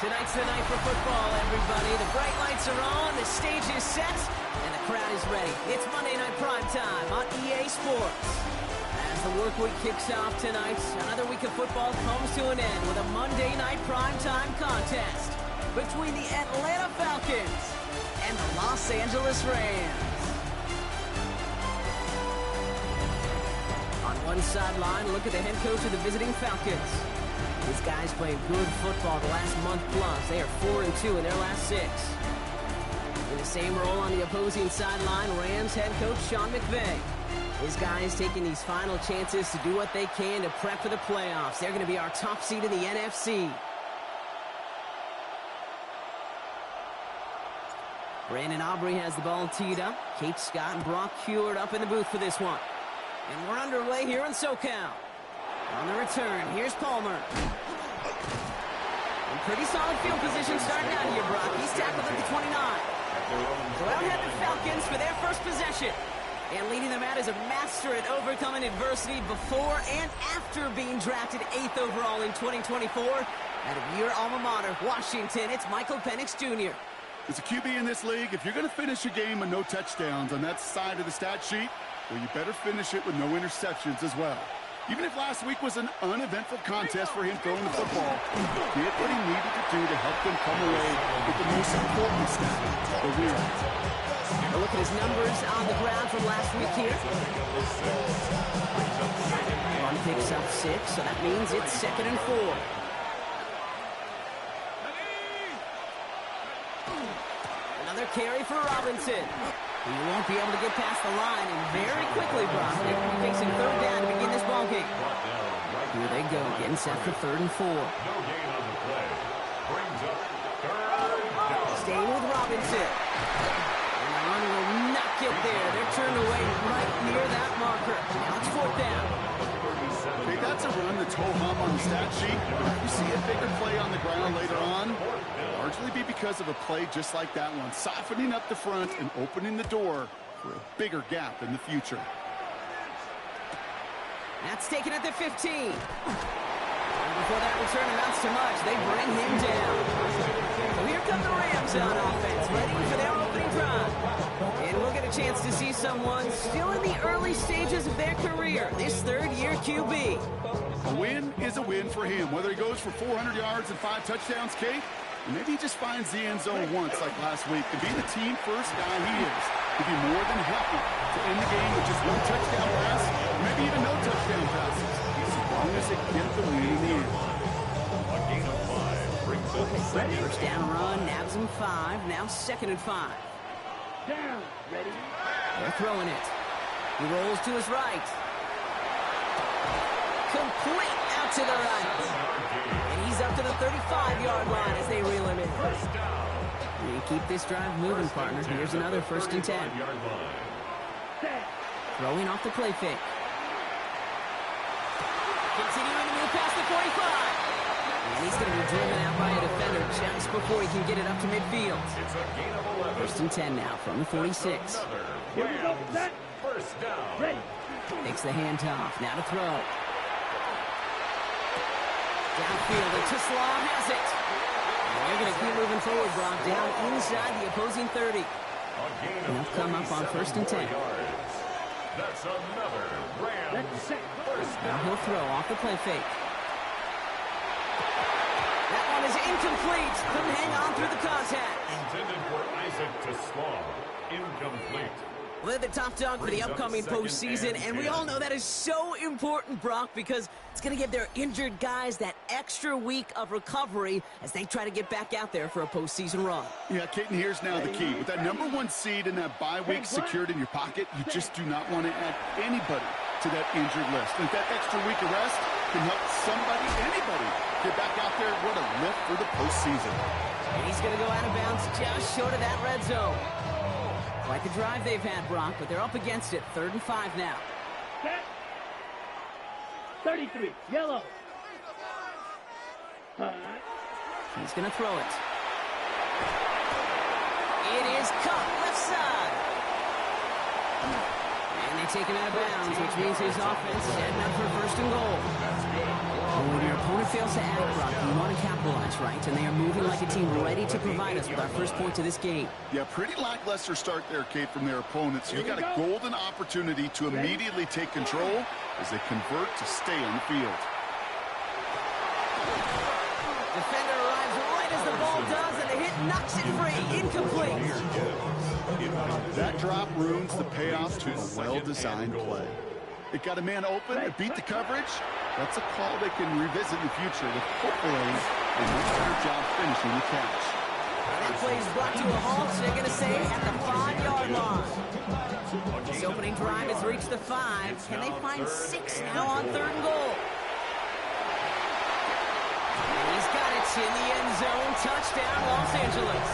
Tonight's the night for football, everybody. The bright lights are on, the stage is set, and the crowd is ready. It's Monday Night Primetime on EA Sports. As the work week kicks off tonight, another week of football comes to an end with a Monday Night Primetime contest between the Atlanta Falcons and the Los Angeles Rams. On one sideline, look at the head coach of the visiting Falcons. These guys playing good football the last month plus. They are 4-2 in their last 6. In the same role on the opposing sideline, Rams head coach Sean McVay. His guys taking these final chances to do what they can to prep for the playoffs. They're going to be our top seed in the NFC. Brandon Aubrey has the ball teed up. Kate Scott and Brock Heward up in the booth for this one. And we're underway here in SoCal. On the return, here's Palmer. In pretty solid field position starting out here, Brock. He's tackled at the 29. So out head the Falcons for their first possession. And leading them out is a master at overcoming adversity before and after being drafted 8th overall in 2024. Out of your alma mater, Washington, it's Michael Penix Jr. As a QB in this league, if you're going to finish a game with no touchdowns on that side of the stat sheet, well, you better finish it with no interceptions as well. Even if last week was an uneventful contest for him throwing the football, he did what he needed to do to help them come away with the most important stat, the win. A look at his numbers on the ground from last week here. One picks up 6, so that means it's 2nd and 4. Another carry for Robinson. He won't be able to get past the line, and very quickly, Brock, they will be facing 3rd down to begin this ballgame. Here they go, getting set for 3rd and 4. Staying with Robinson. And the run will not get there. They're turned away right near that marker. Now it's 4th down. Okay, that's a run that's ho-hum on the stat sheet. You see a bigger play on the ground later on, largely be because of a play just like that one, softening up the front and opening the door for a bigger gap in the future. That's taken at the 15. And before that return amounts to much, they bring him down. So here come the Rams on offense, ready for their opening drive. And we'll get a chance to see someone still in the early stages of their career, this 3rd-year QB. A win is a win for him, whether he goes for 400 yards and 5 touchdowns, Kate, or maybe he just finds the end zone once like last week. To be the team first guy he is, to be more than happy to end the game with just 1 touchdown pass, or maybe even no touchdown passes, as long as it gets the win in the end. First down run, nabs him 5, now 2nd and 5. Down, ready? They're throwing it. He rolls to his right. Complete out to the right. And he's up to the 35-yard line as they reel him in. You keep this drive moving, partner. Here's another 1st and 10. Throwing off the play fake. Continuing to move past the 45. And he's going to be driven out by a defender just before he can get it up to midfield. 1st and 10 now from the 46. Here we go, set. First down. Ready. Takes the handoff. Now to throw. Downfield, and Tisslaw has it. And they're going to keep moving forward, Brock, down inside the opposing 30. And they'll come up on 1st and 10. That's another Rams first Now down. he'll throw off the play fake. That one is incomplete. Couldn't hang on through the contact. Intended for Isaac Tisslaw. Incomplete. They're the top dog for the upcoming postseason, and we all know that is so important, Brock, because it's going to give their injured guys that extra week of recovery as they try to get back out there for a postseason run. Yeah, Kate, and here's now the key. With that #1 seed and that bye week secured in your pocket, you just do not want to add anybody to that injured list. And if that extra week of rest can help somebody, anybody, get back out there, what a lift for the postseason. And he's going to go out of bounds just short of that red zone. Quite the drive they've had, Brock, but they're up against it. 3rd and 5 now. Set. 33, yellow. He's going to throw it. It is caught left side. And they take him out of bounds, which means his offense is setting up for first and goal. And when your opponent fails to act, Brock, you want to capitalize, right? And they are moving like a team ready to provide us with our first points of this game. Yeah, pretty lackluster start there, Kate, from their opponents. You got a golden opportunity to immediately take control as they convert to stay on the field. Defender arrives right as the ball does, and the hit knocks it free. Incomplete. That drop ruins the payoff to a well-designed play. It got a man open, it beat the coverage. That's a call they can revisit in the future with hopefully a much better job finishing the catch. That play is brought to a halt, so they're going to say at the 5-yard line. This opening drive has reached the 5. Can they find 6 now on 3rd and goal? And he's got it in the end zone. Touchdown, Los Angeles.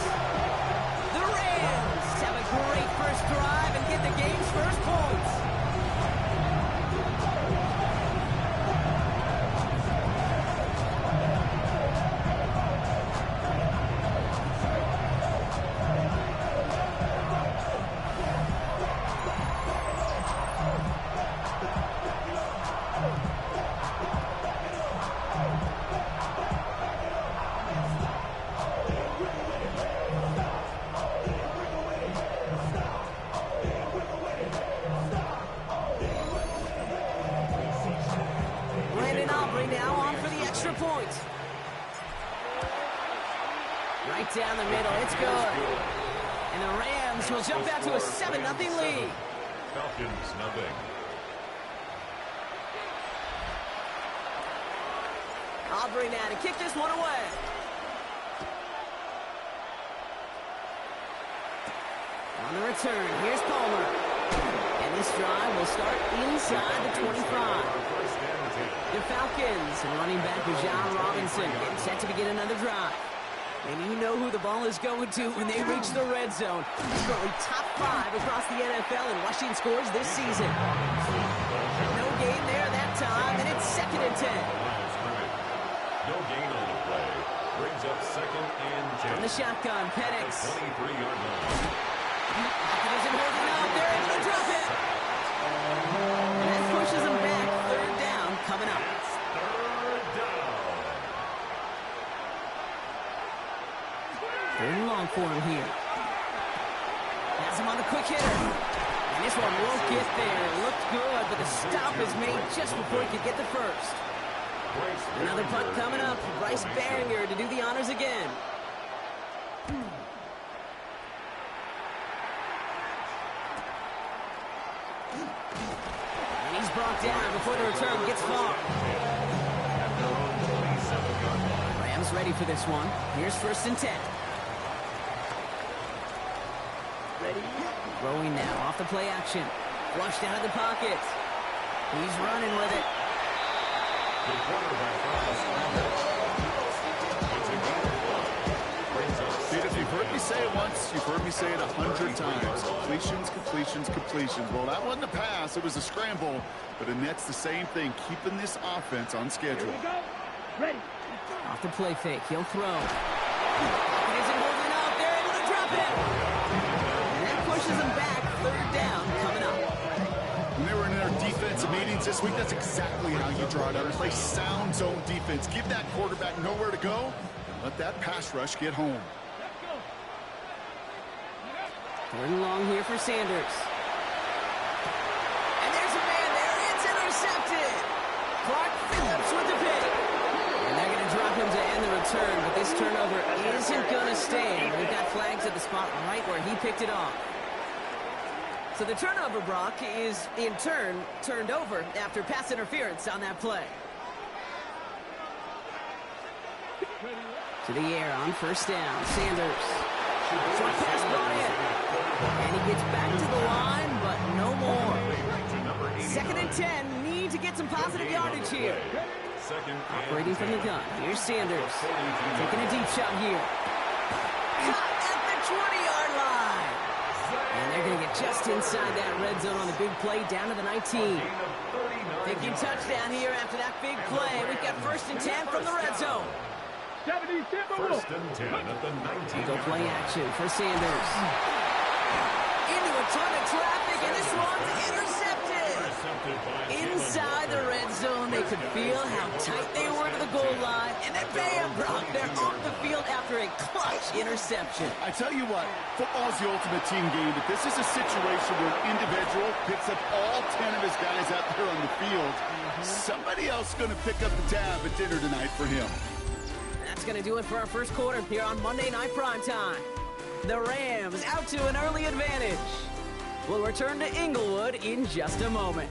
The Rams have a great first drive and get the game's first points. Right down the middle, it's good. And the Rams will jump out to a 7-0 lead. Falcons, nothing. Aubrey now to kick this one away. On the return, here's Palmer. And this drive will start inside the 25. The Falcons and running back John Robinson getting set to begin another drive. And you know who the ball is going to when they reach the red zone. He's currently top 5 across the NFL in rushing scores this season. No gain there that time, and it's 2nd and 10. No gain on the play. Brings up 2nd and 10. From the shotgun, Penix. 23-yard line. Isn't holding up. They're able to drop it. And that pushes them back. 3rd down coming up. Third and long for him here. Has him on the quick hitter. And this one won't get there. It looked good, but the stop is made just before he could get the first. Another punt coming up. Bryce Baringer to do the honors again. And he's brought down before the return gets far. Rams ready for this one. Here's 1st and 10. Throwing now off the play action. Flushed out of the pocket. He's running with it. If you've heard me say it once, you've heard me say it 100 times. Completions, completions, completions. Well, that wasn't a pass. It was a scramble. But that's the same thing, keeping this offense on schedule. Here we go. Ready. Off the play fake. He'll throw. He isn't holding up. They're able to drop it. Pushes them back. 3rd down coming up. When they were in their defensive meetings this week, that's exactly how you draw it out. Play sound zone defense. Give that quarterback nowhere to go, and let that pass rush get home. 3rd and long here for Sanders. And there's a man there. It's intercepted. Clark Phillips with the pick. And they're going to drop him to end the return, but this turnover isn't going to stand. We've got flags at the spot right where he picked it off. So the turnover, Brock, is in turn turned over after pass interference on that play. To the air on 1st down. Sanders. Short pass brought in. And he gets back to the line, but no more. 2nd and 10. Need to get some positive yardage here. Operating from the gun. Here's Sanders. Taking a deep shot here. Caught at the 20-yard line. And they're going to get just inside that red zone on the big play down to the 19. Thinking touchdown here after that big play. We've got 1st and 10 from the red zone. 1st and 10 at the 19. Go play action for Sanders. In the a ton of traffic, and this one's intercepted. Inside the red zone, they could feel how tight they were to the goal line, and then bam, Brock, they're off the field after a clutch interception. I tell you what, football's the ultimate team game, but this is a situation where an individual picks up all 10 of his guys out there on the field. Somebody else is going to pick up the tab at dinner tonight for him. That's going to do it for our first quarter here on Monday Night Primetime. The Rams out to an early advantage. We'll return to Inglewood in just a moment.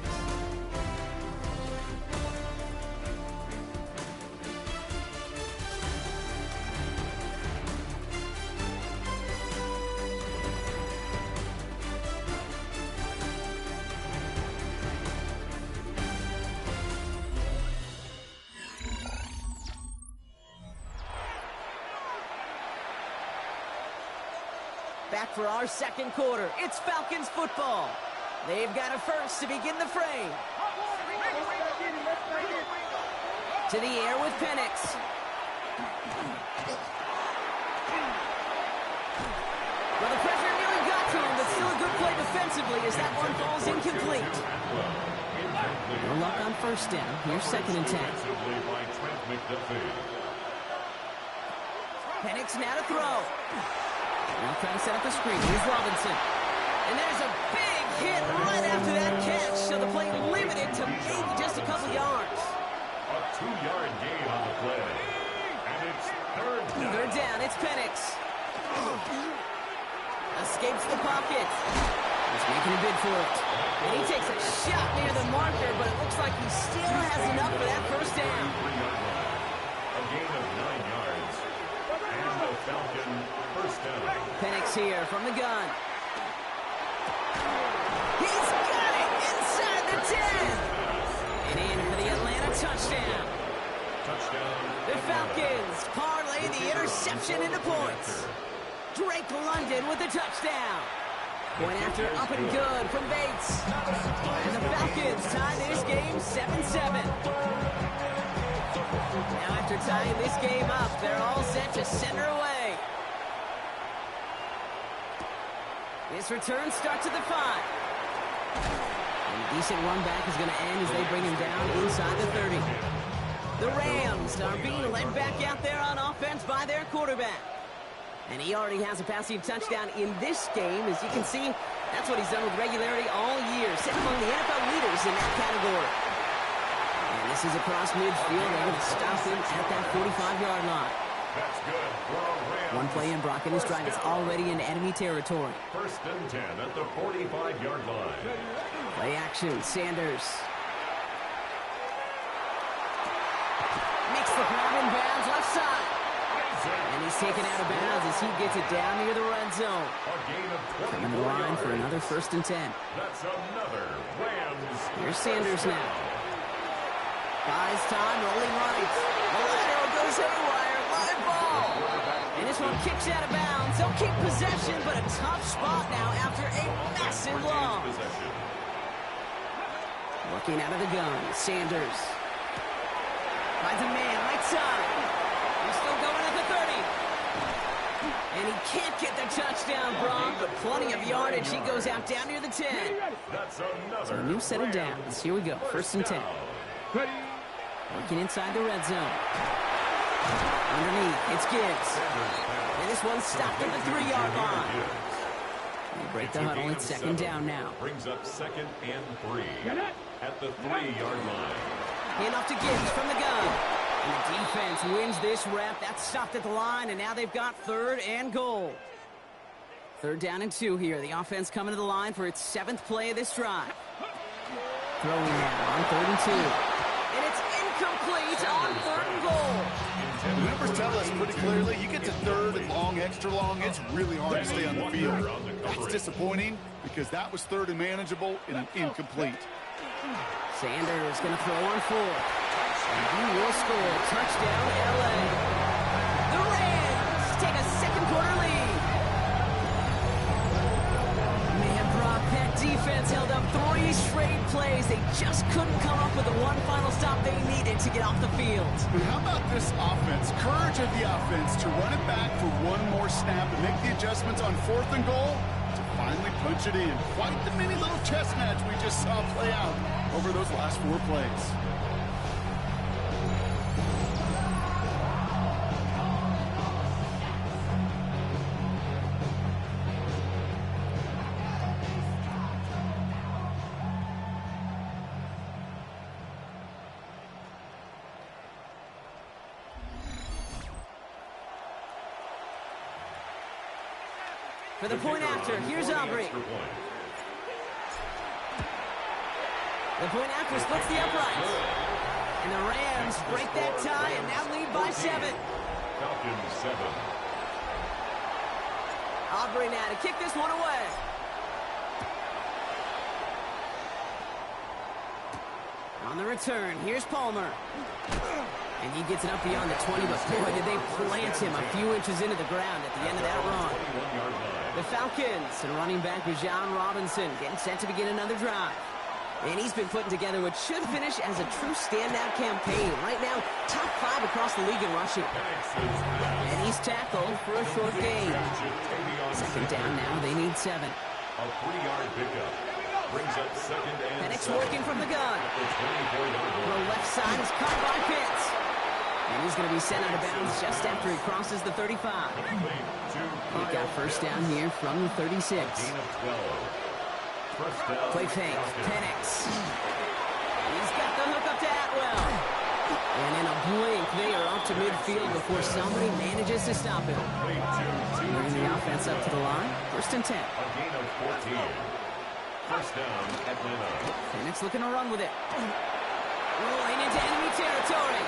Back for our second quarter. It's Falcons football. They've got a first to begin the frame. To the air with Penix. Well, the pressure nearly got to him, but still a good play defensively as that one falls incomplete. No luck on first down. Here's second and 10. Penix now to throw. Now trying to set up the screen. Here's Robinson. And there's a big hit right after that catch. So the play limited to maybe just a couple yards. A 2-yard gain on the play. And it's third down. Third down. It's Penix. Escapes the pocket. He's making a bid for it. And he takes a shot near the marker, but it looks like he still has enough for that first down. A gain of 9 yards. And the Falcon first down. Penix here from the gun. He's got it inside the 10. And in for the Atlanta touchdown. The Falcons parlay the interception into points. Drake London with the touchdown. Point after up and good from Bates. And the Falcons tie this game 7-7. Now after tying this game up, they're all set to send her away. This return starts at the 5. And a decent run back is going to end as they bring him down inside the 30. The Rams are being led back out there on offense by their quarterback. And he already has a passing touchdown in this game. As you can see, that's what he's done with regularity all year. Sitting among the NFL leaders in that category. And this is across midfield. They're going to stop him at that 45-yard line. That's good for a Rams. One play in, Brock, and this drive is already in enemy territory. First and 10 at the 45-yard line. Play action, Sanders. Makes the grab in bounds left side. And he's taken out of bounds as he gets it down near the red zone. A gain of 24 Coming to the line for another first and 10. That's another Rams. Here's Sanders now. Buys time, rolling right. The lateral goes haywire. Live ball. And this one kicks out of bounds. They'll keep possession, but a tough spot now after a massive loss. Looking out of the gun, Sanders. Finds a man, right side. He's still going at the 30. And he can't get the touchdown, Brock, but plenty of yardage. He goes out down near the 10. That's another. So a new set of downs. Here we go, first and 10. Working inside the red zone. Underneath, it's Gibbs. And this one's stopped at the 3-yard line. They break the huddle. It's second down now. Brings up second and 3 at the 3-yard line. Handoff to Gibbs from the gun. And the defense wins this rep. That's stopped at the line, and now they've got third and goal. Third down and 2 here. The offense coming to the line for its 7th play of this drive. Throwing now on 3rd and 2. And it's incomplete on 3rd and goal. The numbers tell us pretty clearly, you get to 3rd and long, extra long, it's really hard to stay on the field. That's disappointing because that was 3rd and manageable and an incomplete. Sanders going to throw on 4th. And he will score. Touchdown, L.A. The Rams take a second quarter lead. Man, Brock, that defense held up 3 straight plays. They just couldn't come up with the one final stop they needed to get off the field. But how about this offense? Courage of the offense to run it back for one more snap and make the adjustments on 4th and goal to finally punch it in. Quite the mini little chess match we just saw play out over those last 4 plays. For the point after, here's Aubrey. The point after splits the uprights. And the Rams break that tie and now lead by 7. Falcons 7. Aubrey now to kick this one away. On the return, here's Palmer. And he gets it up beyond the 20, but boy, did they plant him a few inches into the ground at the end of that run. The Falcons and running back Bijan Robinson getting set to begin another drive. And he's been putting together what should finish as a true standout campaign. Right now, top 5 across the league in rushing. And he's tackled for a short gain. Second down now, they need 7. A 3-yard pickup. Brings up second and Penix 7. working from the gun. The left side is caught by Pitts. And he's going to be sent out of bounds just after he crosses the 35. He got first down here from the 36. Play fake. Penix. He's got the hook up to Atwell. And in a blink, they are up to midfield before somebody manages to stop him. Bringing the offense up to the line. First and 10. A gain of 14. First down, Atlanta. Penix looking to run with it. Rolling into enemy territory.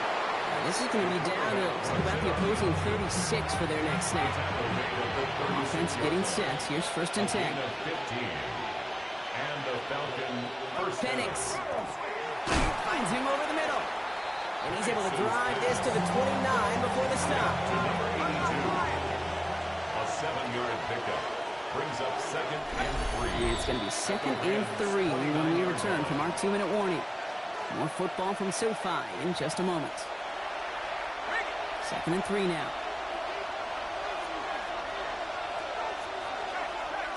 This is going to be down to about the opposing 36 for their next snap. Offense getting set. Here's first and 10. And the Falcon first Penix finds him over the middle. And he's able to drive this to the 29 before the stop. A 7-yard pickup. Brings up second and 3. It's going to be second and 3 when we return from our 2-minute warning. More football from SoFi in just a moment. Second and 3 now.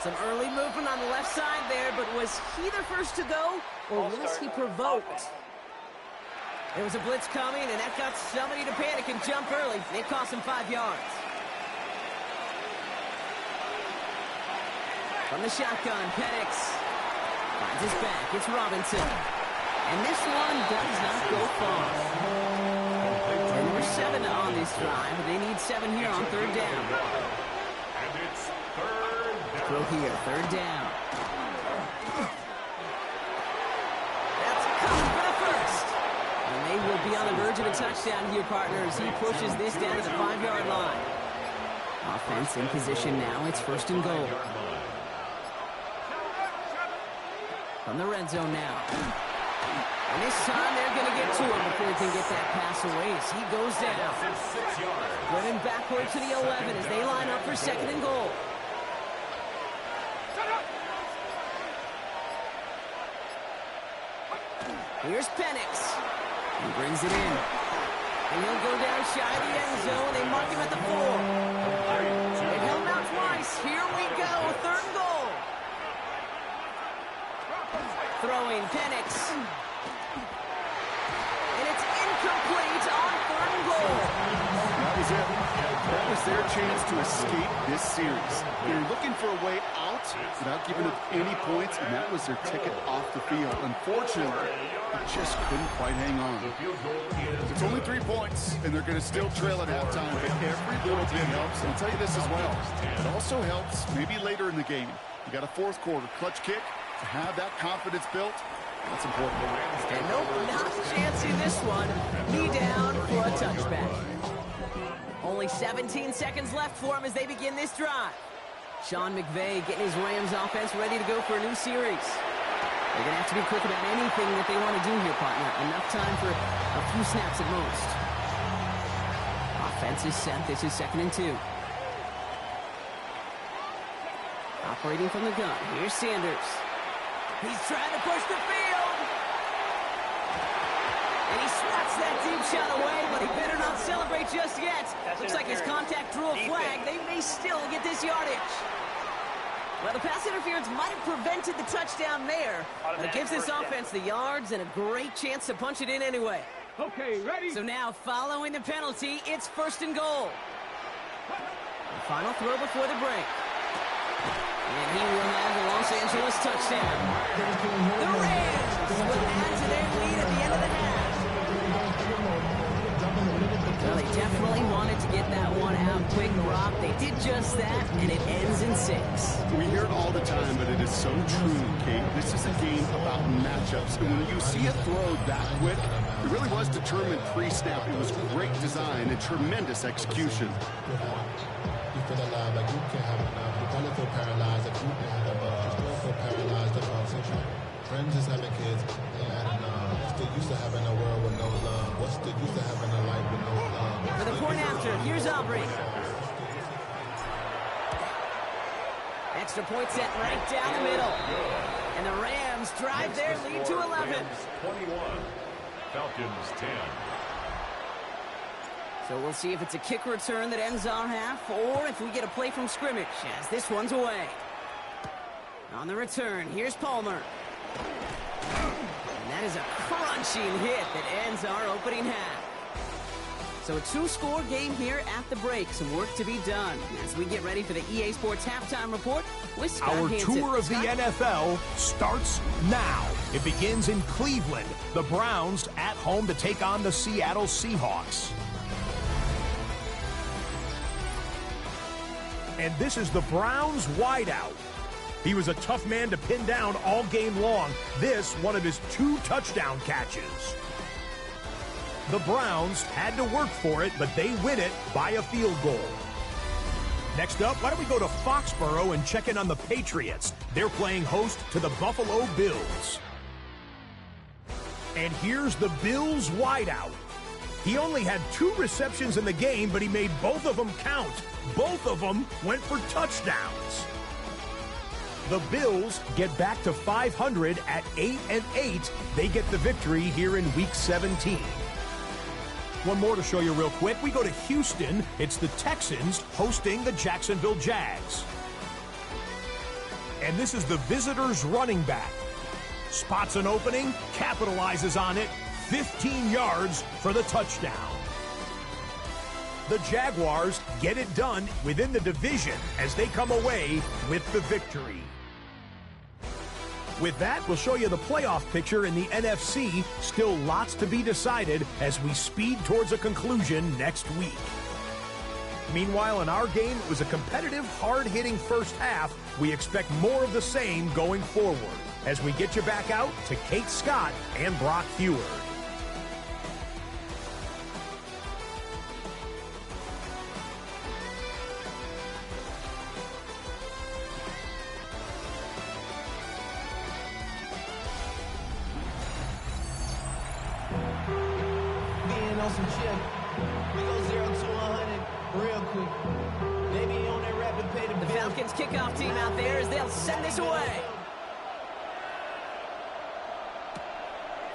Some early movement on the left side there, but was he the first to go, or was he provoked? There was a blitz coming, and that got somebody to panic and jump early. It cost him 5 yards. From the shotgun, Penix finds his back. It's Robinson. And this one does not go far. And we're 7 on this drive, but they need 7 here on third down. And it's third down. Throw here, third down. That's coming for the first. And they will be on the verge of a touchdown here, partners. He pushes this down to the 5-yard line. Offense in position now. It's first and goal. From the red zone now. And this time they're going to get to him before he can get that pass away as he goes down. 6 yards. Running backward to the 11 as they line up for second and goal. Here's Penix. He brings it in. And he'll go down shy of the end zone. They mark him at the 4. They've held him out twice. Here we go. Third and goal. Throwing Penix. And it's incomplete on third and goal. That was it. That was their chance to escape this series. They were looking for a way out without giving up any points, and that was their ticket off the field. Unfortunately, they just couldn't quite hang on. It's only 3 points, and they're going to still trail at halftime, but every little bit helps. And I'll tell you this as well. It also helps maybe later in the game. You got a fourth quarter clutch kick. To have that confidence built, that's important. And nope, not chancing this one. Knee down for a touchback. Only 17 seconds left for him as they begin this drive. Sean McVay getting his Rams offense ready to go for a new series. They're going to have to be quick about anything that they want to do here, partner. Enough time for a few snaps at most. Offense is set. This is second and 2. Operating from the gun. Here's Sanders. He's trying to push the field. And he swats that deep shot away, but he better not celebrate just yet. Looks like his contact drew a flag. They may still get this yardage. Well, the pass interference might have prevented the touchdown there, but it gives this offense the yards and a great chance to punch it in anyway. Okay, ready? So now, following the penalty, it's 1st and goal. The final throw before the break. And he will have the Los Angeles touchdown. The Rams will add to their lead at the end of the half. Well, they definitely wanted to get that one out quick, Brock. They did just that, and it ends in 6. We hear it all the time, but it is so true, Kate. This is a game about matchups. And when you see a throw that quick, it really was determined pre-snap. It was great design and tremendous execution. You feel alive, like you can't have enough. You probably feel paralyzed, like you can't have enough. You still feel paralyzed about syndrome. Friends is having kids, ain't had enough. What's the use of having a world with no love? What's the use of having a life with no love? For the point after, here's Aubrey. Extra point set right down the middle. And the Rams drive their lead to 11. Rams 21, Falcons 10. So we'll see if it's a kick return that ends our half, or if we get a play from scrimmage, as this one's away. On the return, here's Palmer. And that is a crunching hit that ends our opening half. So a 2-score game here at the break. Some work to be done as we get ready for the EA Sports Halftime Report with Scott Our Hansen. tour of the Scott? NFL starts now. It begins in Cleveland. The Browns at home to take on the Seattle Seahawks. And this is the Browns wideout. He was a tough man to pin down all game long. This, one of his 2 touchdown catches. The Browns had to work for it, but they win it by a field goal. Next up, why don't we go to Foxborough and check in on the Patriots. They're playing host to the Buffalo Bills. And here's the Bills wideout. He only had 2 receptions in the game, but he made both of them count. Both of them went for touchdowns. The Bills get back to 500 at 8-8. They get the victory here in Week 17. One more to show you real quick. We go to Houston. It's the Texans hosting the Jacksonville Jags. And this is the visitors' running back. Spots an opening, capitalizes on it, 15 yards for the touchdown. The Jaguars get it done within the division as they come away with the victory. With that, we'll show you the playoff picture in the NFC. Still lots to be decided as we speed towards a conclusion next week. Meanwhile, in our game, it was a competitive, hard-hitting first half. We expect more of the same going forward as we get you back out to Kate Scott and Brock Heward. On some chill. We go 0 to 100 real quick. Maybe on that rapid pay the bill. Falcons kickoff team out there as they'll send this away.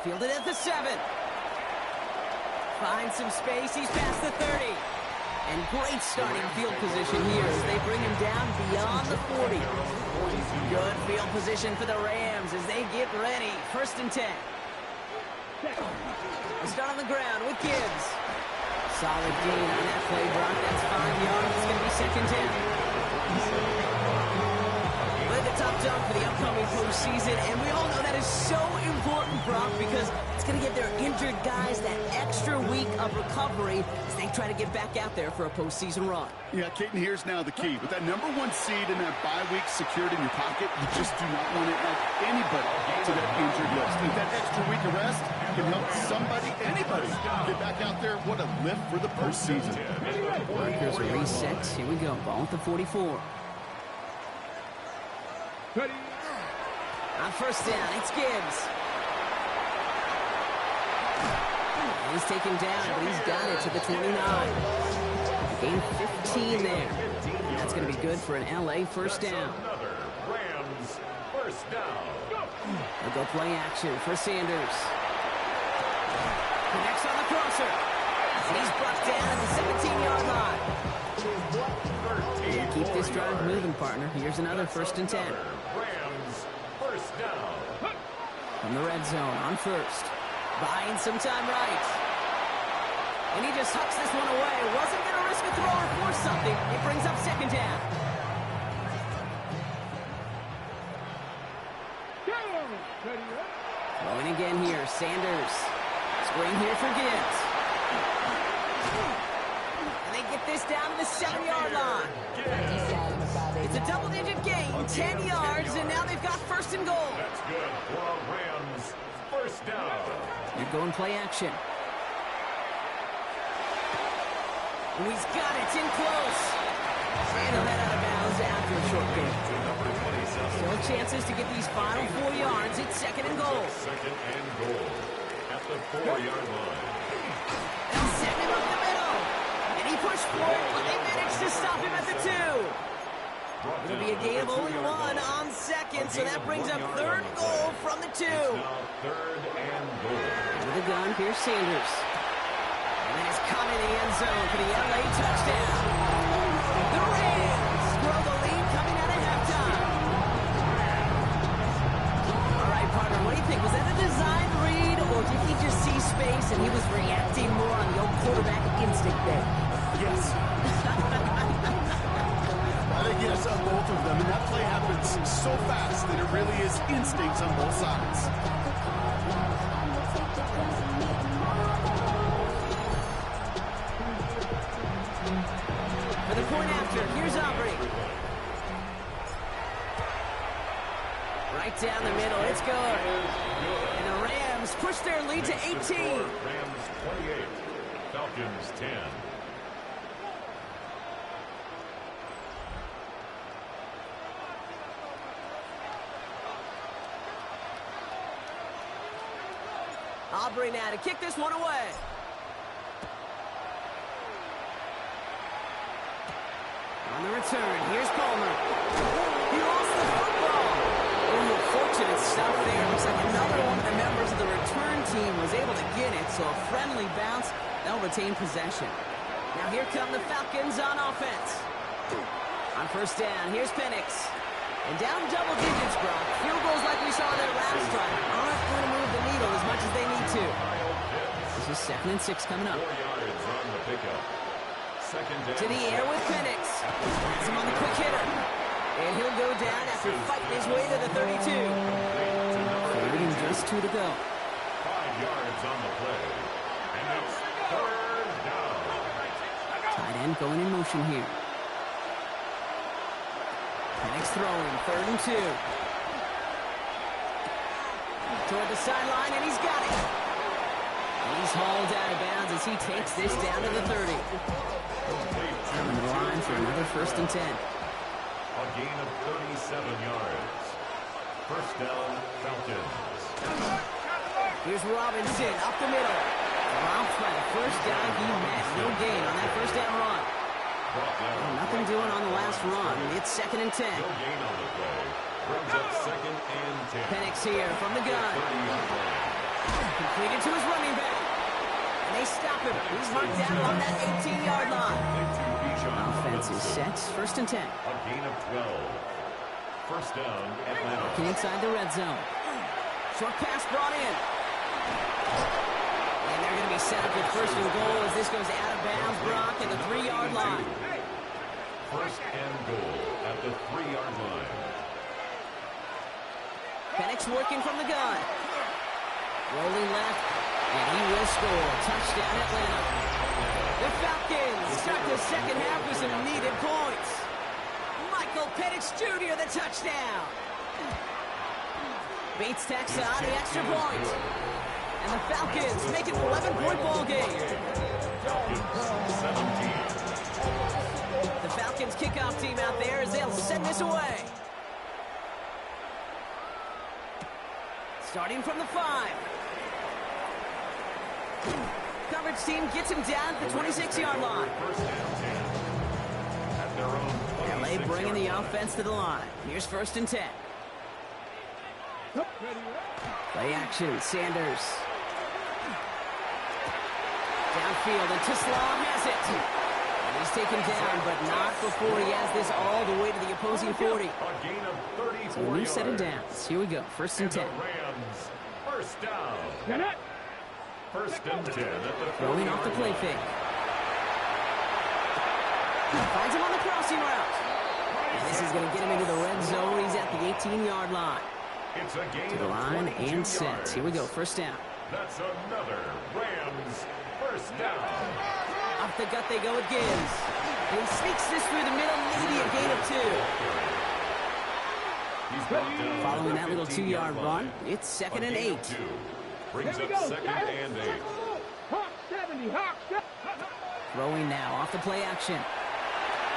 Fielded at the 7. Finds some space. He's past the 30. And great starting field position here as they bring him down beyond the 40. Good field position for the Rams as they get ready. 1st and 10. They start on the ground with Gibbs. Solid gain on that play, Brock. That's 5 yards. It's going to be 2nd and 10. With the top dog for the upcoming postseason, and we all know that is so important, Brock, because it's going to give their injured guys that extra week of recovery as they try to get back out there for a postseason run. Yeah, Caton, here's now the key. With that number 1 seed and that bye week secured in your pocket, you just do not want to add anybody to that injured list. If that extra week of rest can help somebody, anybody, get back out there, what a lift for the postseason. Here's a reset. Here we go. Ball at the 44. Ready? On 1st down, it's Gibbs. And he's taken down, but he's got it to the 29. Gain 15 there. That's going to be good for an LA 1st down. Rams 1st down. They'll go play action for Sanders. Connects on the crosser. And he's brought down at the 17-yard line. You keep this drive moving, partner. Here's another 1st and 10. Rams, first down. From the red zone on 1st. Buying some time right. And he just hucks this one away. Wasn't going to risk a throw or force something. It brings up 2nd down. Throwing again here. Sanders. Screen here for Gibbs. And they get this down to the 7-yard line. It's a double-digit gain, 10 yards, and now they've got 1st and goal. That's good for Rams, first down. You're going play action. Oh, he's got it. It's in close. And he'll head out of bounds after a short gain. Still chances to get these final 4 yards. It's 2nd and goal. 2nd and goal at the 4-yard line. They'll set him up the middle. And he pushed for it, but they managed to stop him at the 2. It'll be a gain of only 1 on 2nd, so that brings up 3rd and goal from the 2. Now 3rd and goal. With a gun, here's Sanders. And then it's caught in the end zone for the LA touchdown. The Rams grow the lead coming out of halftime. All right, partner, what do you think? Was that a design read, or did he just see space and he was reacting more on the old quarterback instinct there? Yes. I think yes on both of them, and that play happens so fast that it really is instincts on both sides. For the point after, here's Aubrey. Right down the middle, it's good. And the Rams push their lead to 18. Rams 28, Falcons 10. Aubrey now to kick this one away. On the return, here's Palmer. He lost the football. Oh, fortunate stuff there. Looks like another one of the members of the return team was able to get it, so a friendly bounce. They'll retain possession. Now here come the Falcons on offense. On 1st down, here's Penix. And down double digits, Brock. Field goals like we saw their last drive aren't going to move the needle as much as they need to. This is 2nd and 6 coming up. 4 yards on the pickup. 2nd down. To the air with Penix. Has him on the quick hitter. And he'll go down after fighting his way to the 32. 3rd and just 2 to go. 5 yards on the play. And it's 3rd down. Tight end going in motion here. Penix throwing, 3rd and 2. Toward the sideline, and he's got it. He's hauled out of bounds as he takes this down to the 30. Coming to the line for another 1st and 10. A gain of 37 yards. 1st down, Falcons. Here's Robinson up the middle. Dropped by the 1st down he met. No gain on that 1st down run. Nothing doing on the last run. It's 2nd and 10. No gain on the play. Brings up 2nd and 10. Penix here from the gun. Completed to his running back. And they stop him. He's marked down on that 18-yard line. Offense is set. 1st and 10. A gain of 12. 1st down, Atlanta. Working inside the red zone. Short pass brought in. And they're going to be set up with 1st and goal as this goes out of bounds, Brock, at the 3-yard line. 1st and goal at the 3-yard line. Penix working from the gun. Rolling left, and he will score. Touchdown, Atlanta. The Falcons start the 2nd half with some needed points. Michael Penix Jr., the touchdown. Bates tacks on the extra point. And the Falcons make it an 11-point ball game. Falcons 17. The Falcons kickoff team out there as they'll send this away. Starting from the 5. Coverage team gets him down at the 26-yard line. 1st and 10. At their own LA bringing the offense to the line. Here's 1st and 10. Play action, Sanders. Downfield, and Tislau has it. And He's taken down, but not before he has this all the way to the opposing 40. A gain of 34 So a new set of downs. Here we go. First and 10. The Rams, first down. Get it. First and 10 at the Throwing off the play fake. Finds him on the crossing route. And this is going to get him into the red zone. He's at the 18-yard line. It's a gain To the of line 22 and set. yards. Here we go. First down. That's another Rams first down. Up the gut they go with Gibbs. And he sneaks this through the middle. Maybe a gain of 2. He's brought down Following that little 15-yard 2-yard run, it's second and 8. Brings Here we up go. second and 8. Hawk 70. Hawk. Throwing now off the play action.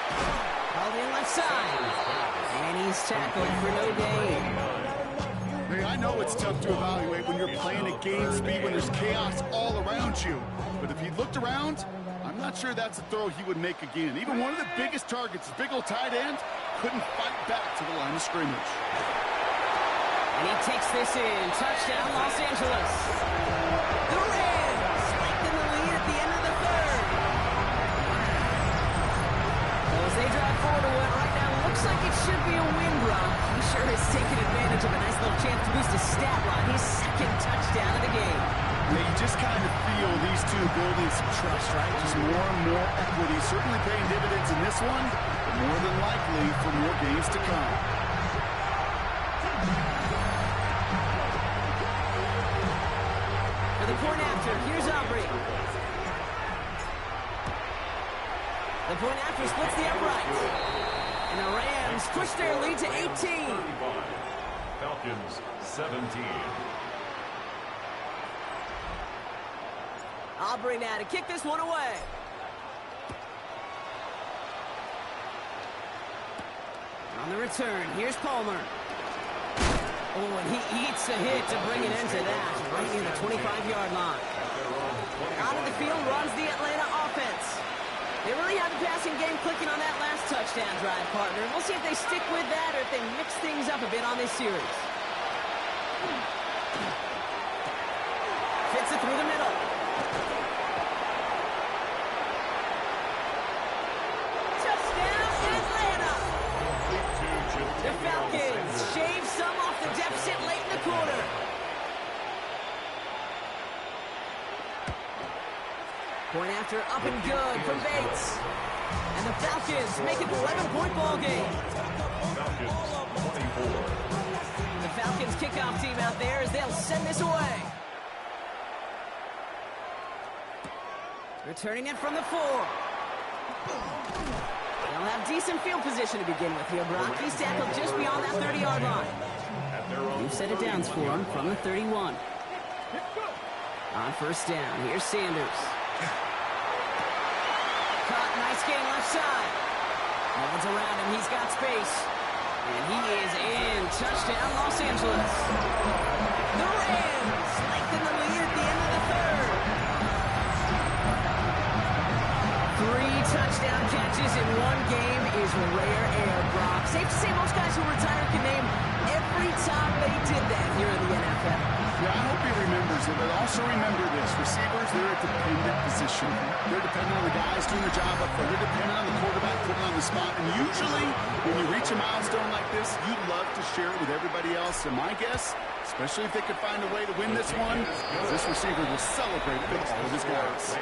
Held in left side. And he's tackled for no gain. Hey, I know it's tough to evaluate when you're playing at game speed when there's chaos all around you. But if he looked around, I'm not sure that's a throw he would make again. Even one of the biggest targets, his big old tight end, couldn't fight back to the line of scrimmage. And he takes this in. Touchdown, Los Angeles. The Rams lengthen the lead at the end of the third. So as they drive forward to what right now looks like it should be a win, Brock. He sure has taken advantage of a nice little chance to boost his stat line. His second touchdown of the game. Yeah, you just kind of feel these two building some trust, right? Just more and more equity. Certainly paying dividends in this one, but more than likely for more games to come. For the point after, here's Aubrey. The point after splits the upright. And the Rams push their lead to 18. Falcons 17. Aubrey now to kick this one away. On the return, here's Palmer. Oh, and he eats a hit to bring an end to that, right near the 25-yard line. Out of the field runs the Atlanta offense. They really have the passing game clicking on that last touchdown drive, partner. We'll see if they stick with that or if they mix things up a bit on this series. Fits it through the middle. Touchdown, Atlanta! The Falcons shave some off the deficit late in the quarter. Point after up and good from Bates. And the Falcons make it an 11-point ball game. Falcons 24. The Falcons kickoff team out there as they'll send this away. Returning it from the 4. They'll have decent field position to begin with here, Brock. He's tackled just beyond that 30-yard line. New set of downs for him from the 31. On first down, here's Sanders. Caught, nice gain left side. No one's around him, he's got space. And he is in. Touchdown, Los Angeles. The Rams lengthen the lead at the end of the third. 3 touchdown catches in one game is rare air, Brock. Safe to say most guys who retire can name every time they did that here in the NFL. Yeah, I hope he remembers it, but also remember this. Receivers, they're a dependent position. They're dependent on the guys doing their job up front. They're dependent on the quarterback putting on the spot. And usually, when you reach a milestone like this, you'd love to share it with everybody else. And my guess, especially if they could find a way to win this one, is this receiver will celebrate with all of his guys.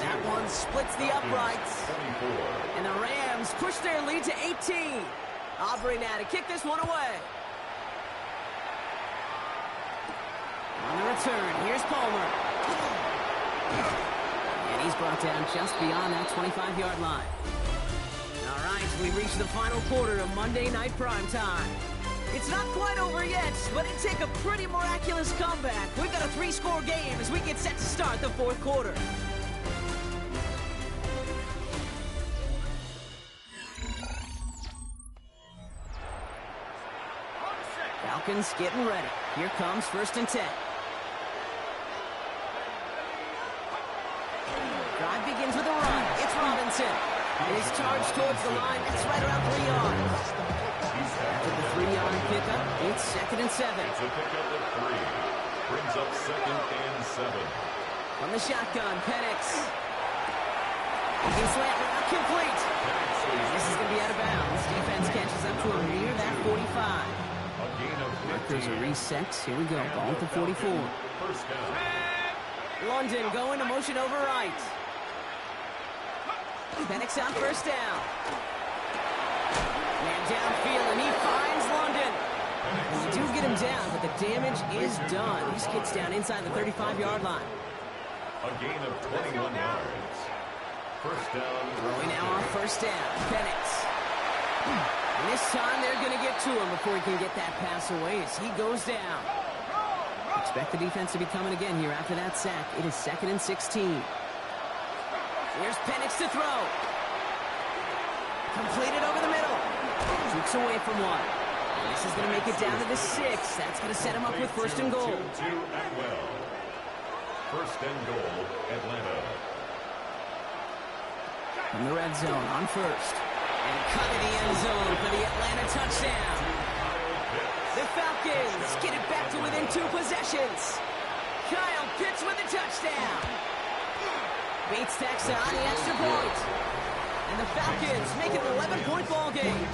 That one splits the uprights. And the Rams push their lead to 18. Aubrey now to kick this one away. On the return, here's Palmer. And he's brought down just beyond that 25-yard line. All right, we reach the final quarter of Monday Night Primetime. It's not quite over yet, but it'd take a pretty miraculous comeback. We've got a 3-score game as we get set to start the fourth quarter. Falcons getting ready. Here comes first and 10. Drive begins with a run. It's Robinson. And his charge towards the line. That's right around 3 yards. After the 3-yard pickup, it's second and 7. It's a pickup of 3. Brings up second and 7. From the shotgun, Penix. Looking slant route complete. This is going to be out of bounds. Defense catches up to him near that 45. Markers are reset. Here we go. Ball at the 44. First down. London going to motion over right. Penix on first down. Man downfield, and he finds London. And you do get him down, but the damage is done. He just gets down inside the 35-yard line. A gain of 21 yards. First down. Throwing now on first down. Penix. And this time they're going to get to him before he can get that pass away as he goes down. Expect the defense to be coming again here after that sack. It is 2nd and 16. Here's Penix to throw. Completed over the middle. Jukes away from one. And this is going to make it down to the 6. That's going to set him up with 1st and goal. First and goal, Atlanta. From the red zone on first. And cut in the end zone for the Atlanta touchdown. The Falcons get it back to within 2 possessions. Kyle Pitts with a touchdown. Bates tacks on the extra point. And the Falcons make it an 11-point ball game.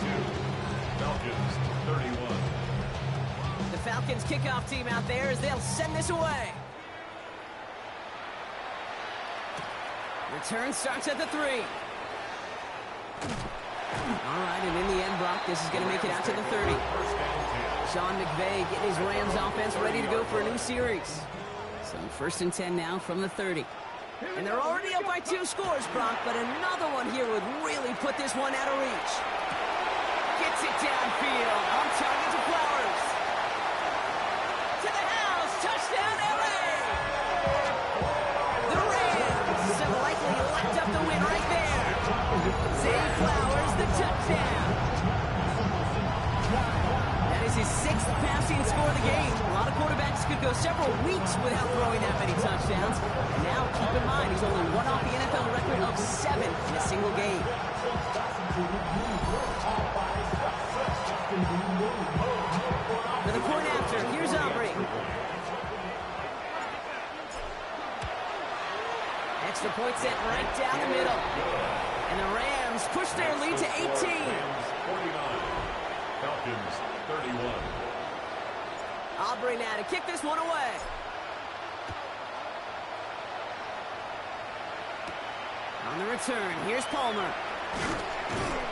Falcons 31. The Falcons kickoff team out there as they'll send this away. Return starts at the 3. All right, and in the end, Brock, this is going to make it out to the 30. Sean McVay getting his Rams offense ready to go for a new series. So 1st and 10 now from the 30. And they're already up by 2 scores, Brock, but another one here would really put this one out of reach. Gets it downfield. On target to Flowers. To the house. Touchdown, LA! The Rams have likely locked up the win right there. Zay Flowers, the touchdown. That is his 6th passing score of the game. A lot of quarterbacks could go several weeks without throwing that many touchdowns. And now, keep in mind, he's only one off the NFL record of 7 in a single game. For the point after, here's Aubrey. Extra point sent right down the middle. And the Rams push their lead to 18. 49. Falcons 31. Aubrey now to kick this one away. On the return, here's Palmer.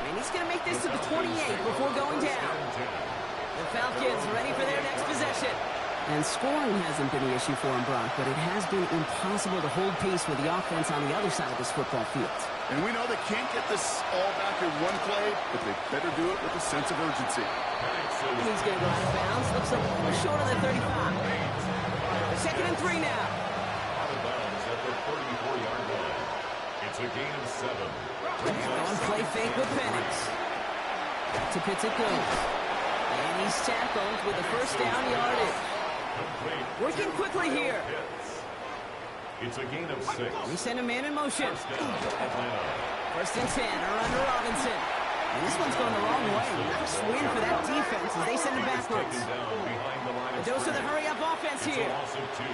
And he's going to make this to the 28 before going down. The Falcons ready for their next possession. And scoring hasn't been the issue for him, Brock, but it has been impossible to hold pace with the offense on the other side of this football field. And we know they can't get this all back in one play, but they better do it with a sense of urgency. And he's going to go out of bounds. Looks a little short on the 35. 2nd and 3 now. Out of bounds at the 34-yard line. It's a gain of 7. On play fake with Penix. Back to Pitts it goes. And he's tackled with a 1st down yardage. Working quickly here. It's a gain of 6. We send a man in motion. First and 10, or under Robinson. And this one's going the wrong way. Nice win for that defense as they send it backwards. A dose of the hurry-up offense here. Loss of 2.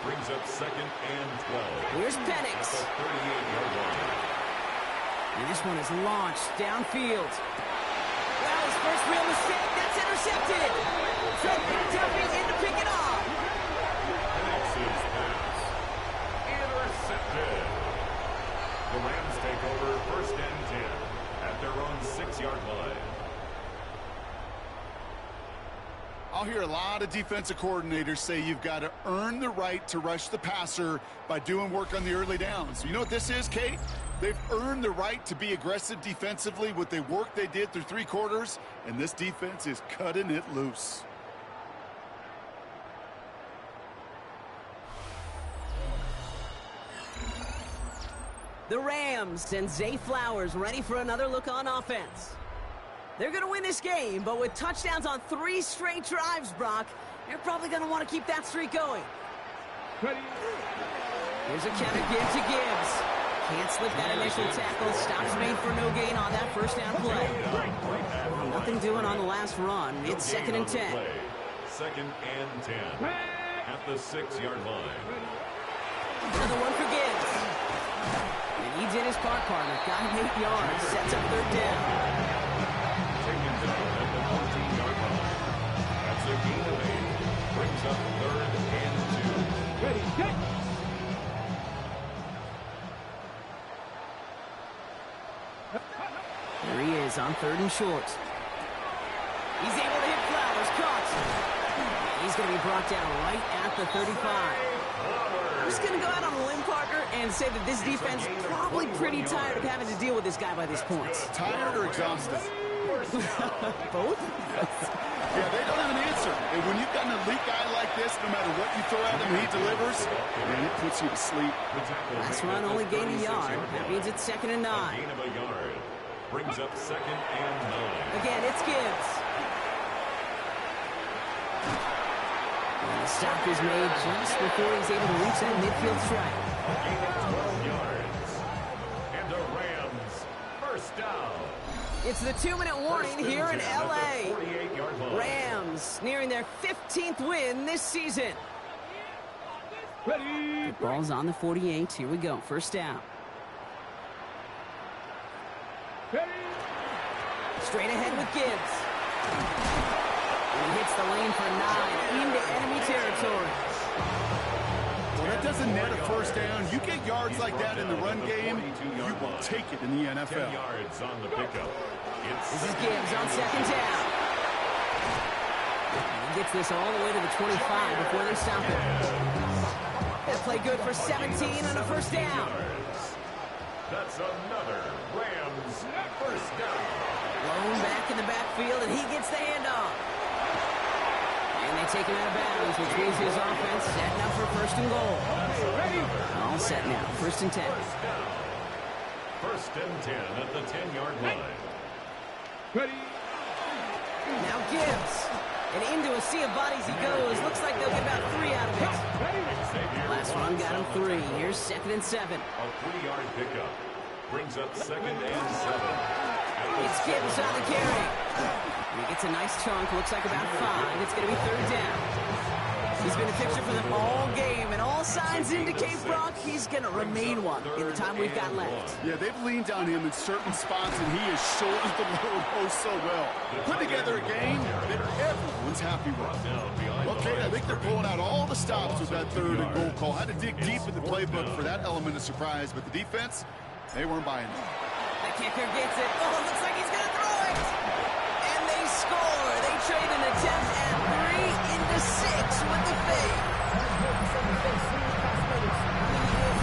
Brings up 2nd and 12. Here's Penix. 38-yard line. And this one is launched downfield. Well, his first real mistake. That's intercepted. Trent McDuffie in to pick it off. Penix's pass. Intercepted. The Rams take over 1st and 10 at their own 6-yard line. I'll hear a lot of defensive coordinators say you've got to earn the right to rush the passer by doing work on the early downs. You know what this is, Kate? They've earned the right to be aggressive defensively with the work they did through 3 quarters, and this defense is cutting it loose. The Rams send Zay Flowers ready for another look on offense. They're going to win this game, but with touchdowns on 3 straight drives, Brock, they're probably going to want to keep that streak going. Here's a counter give to Gibbs. Can't slip that initial tackle. Stops made for no gain on that 1st down play. Well, nothing doing on the last run. It's 2nd and 10. 2nd and 10 at the 6-yard line. Another one for Gibbs. And He did his part, partner. Got him 8 yards. Sets up third down. Taken down at the 14-yard line. That's a gain of 8. Brings up third and 2. Ready, set. There he is on third and short. He's able to hit Flowers. Caught. He's going to be brought down right at the 35. I'm just going to go out on a limb, partner, and say that this defense is probably pretty tired of having to deal with this guy by this point. Tired or exhausted? Both? Yeah, they don't have an answer. And when you've got an elite guy like this, no matter what you throw at him, he delivers, and it puts you to sleep. Last run only gained a yard. That means it's 2nd and 9. Gain of a yard. Brings up 2nd and 9. Again, it's Gibbs. And the stop is made just before he's able to reach that midfield strike. Gain of 12 yards. And the Rams, first down. It's the 2-minute warning here in L.A. 48-yard line. Rams nearing their 15th win this season. Ready. The ball's on the 48. Here we go. First down. Ready. Straight ahead with Gibbs. And he hits the lane for 9 into enemy territory. Well, that doesn't net a first down. You get yards like that in the run game, you will take it in the 10 NFL. yards on the pickup. This is Gibbs on 2nd down. And he gets this all the way to the 25 before they stop him. That play good for 17 on a first down. That's another Rams first down. Blown back in the backfield, and he gets the handoff. And they take him out of bounds, which means his offense setting up for 1st and goal. All set now, 1st and 10. First down. 1st and 10 at the 10-yard line. Ready. Now Gibbs. And into a sea of bodies he goes. Looks like they'll get about 3 out of it. Last one got him 3. Here's 2nd and 7. A 3-yard pickup. Brings up 2nd and 7. It's Gibbs on the carry. And he gets a nice chunk. Looks like about 5. It's going to be 3rd down. He's been a fixture for them all game, and all signs indicate, Brock, he's going to remain one in the time we've got left. Yeah, they've leaned on him in certain spots, and he has shouldered the load oh so well. Put together a game that everyone's happy with. Okay, I think they're pulling out all the stops with that 3rd and goal call. Had to dig deep in the playbook for that element of surprise, but the defense, they weren't buying it. The kicker gets it. Oh, it looks like he's going to throw it. And they score. They trade an attempt at 3 into 6 with the fake.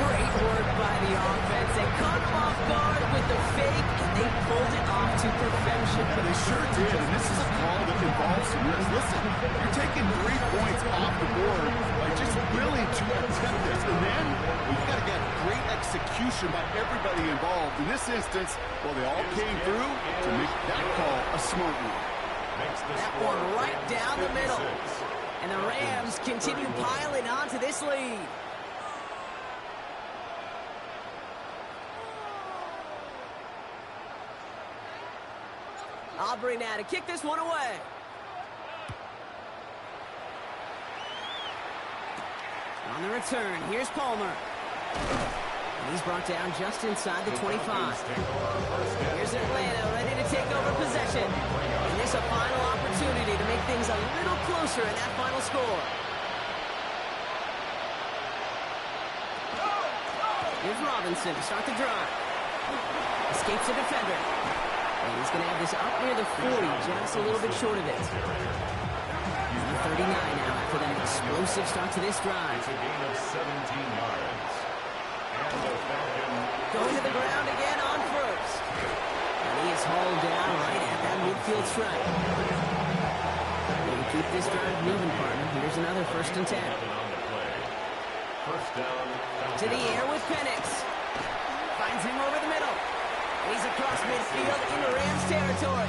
Great work by the offense. They caught him off guard with the fake, and they pulled it off to perfection. Yeah, they sure did, and this is a call that involves some risk. Listen, you're taking 3 points off the board by just willing to attempt this, and then you got to get great execution by everybody involved. In this instance, well, they all came through to make that call a smart one. That one right down the middle. And the Rams continue piling onto this lead. Aubrey now to kick this one away. On the return, here's Palmer. And he's brought down just inside the 25. Here's Atlanta ready to take over possession. And this a final opportunity to make things a little closer in that final score. Here's Robinson to start the drive. Escapes the defender. And he's going to have this up near the 40, just a little bit short of it. He's the 39 now after that explosive start to this drive. It's a gain of 17 yards. And the Falcons going to the ground again on first. And he is hauled down right at that midfield stripe. We'll keep this drive moving, partner. Here's another 1st and 10. First down. To the air with Penix. Finds him over the middle. And he's across midfield into Rams territory.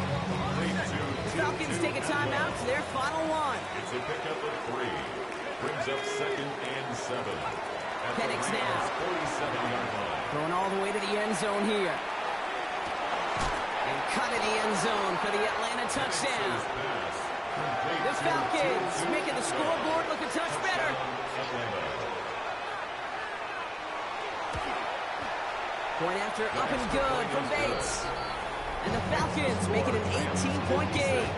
The Falcons take a timeout to their final one. It's a pickup of 3. Brings up 2nd and 7. Penix now. 47-yard line. Going all the way to the end zone here. And cut in the end zone for the Atlanta touchdown. The Falcons making the scoreboard look a touch better. Point after up and good from Bates. And the Falcons make it an 18-point game.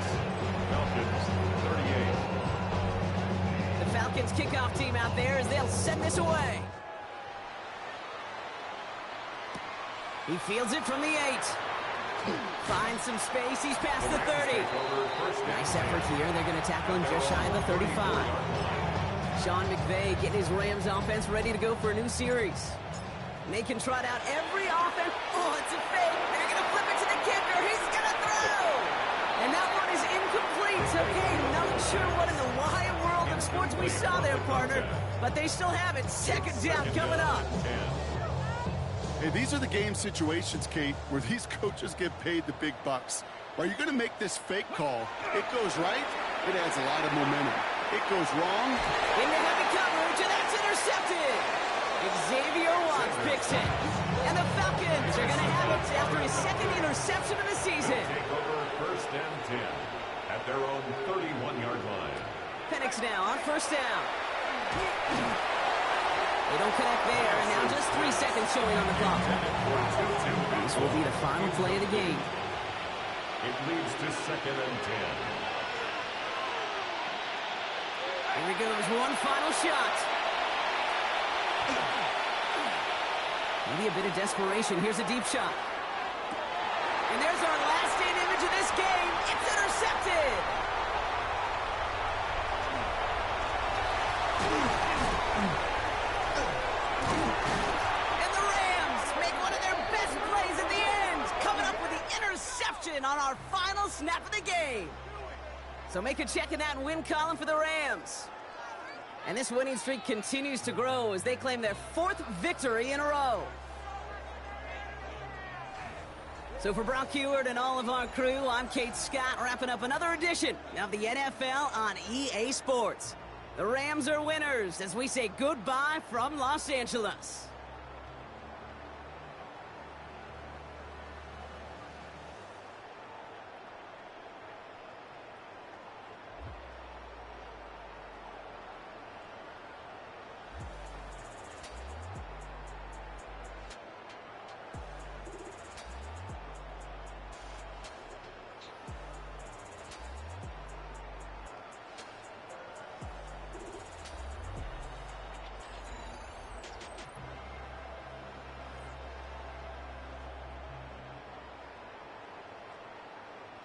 Falcons 38. The Falcons kickoff team out there as they'll send this away. He fields it from the 8. Finds some space. He's past the 30. Nice effort here. They're going to tackle him just shy of the 35. Sean McVay getting his Rams offense ready to go for a new series. And they can trot out every offense. Oh, it's a fake. They're going to flip it to the kicker. He's going to throw. And that one is incomplete. Okay, not sure what in the wide world of sports we saw there, partner. But they still have it. Second down coming up. Hey, these are the game situations, Kate, where these coaches get paid the big bucks. Are you going to make this fake call? It goes right, it adds a lot of momentum. It goes wrong. Into heavy coverage, and that's intercepted. Xavier Watts picks it. And the Falcons are going to have it after his second interception of the season. Take over first and 10 at their own 31-yard line. Penix now on first down. They don't connect there, and now just 3 seconds showing on the clock. This will be the final play of the game. It leads to second and 10. Here he goes, one final shot. Maybe a bit of desperation. Here's a deep shot. And there's our last stand image of this game. It's intercepted. On our final snap of the game. So make a check in that win column for the Rams. And this winning streak continues to grow as they claim their 4th victory in a row. So for Brock Heward and all of our crew, I'm Kate Scott, wrapping up another edition of the NFL on EA Sports. The Rams are winners as we say goodbye from Los Angeles.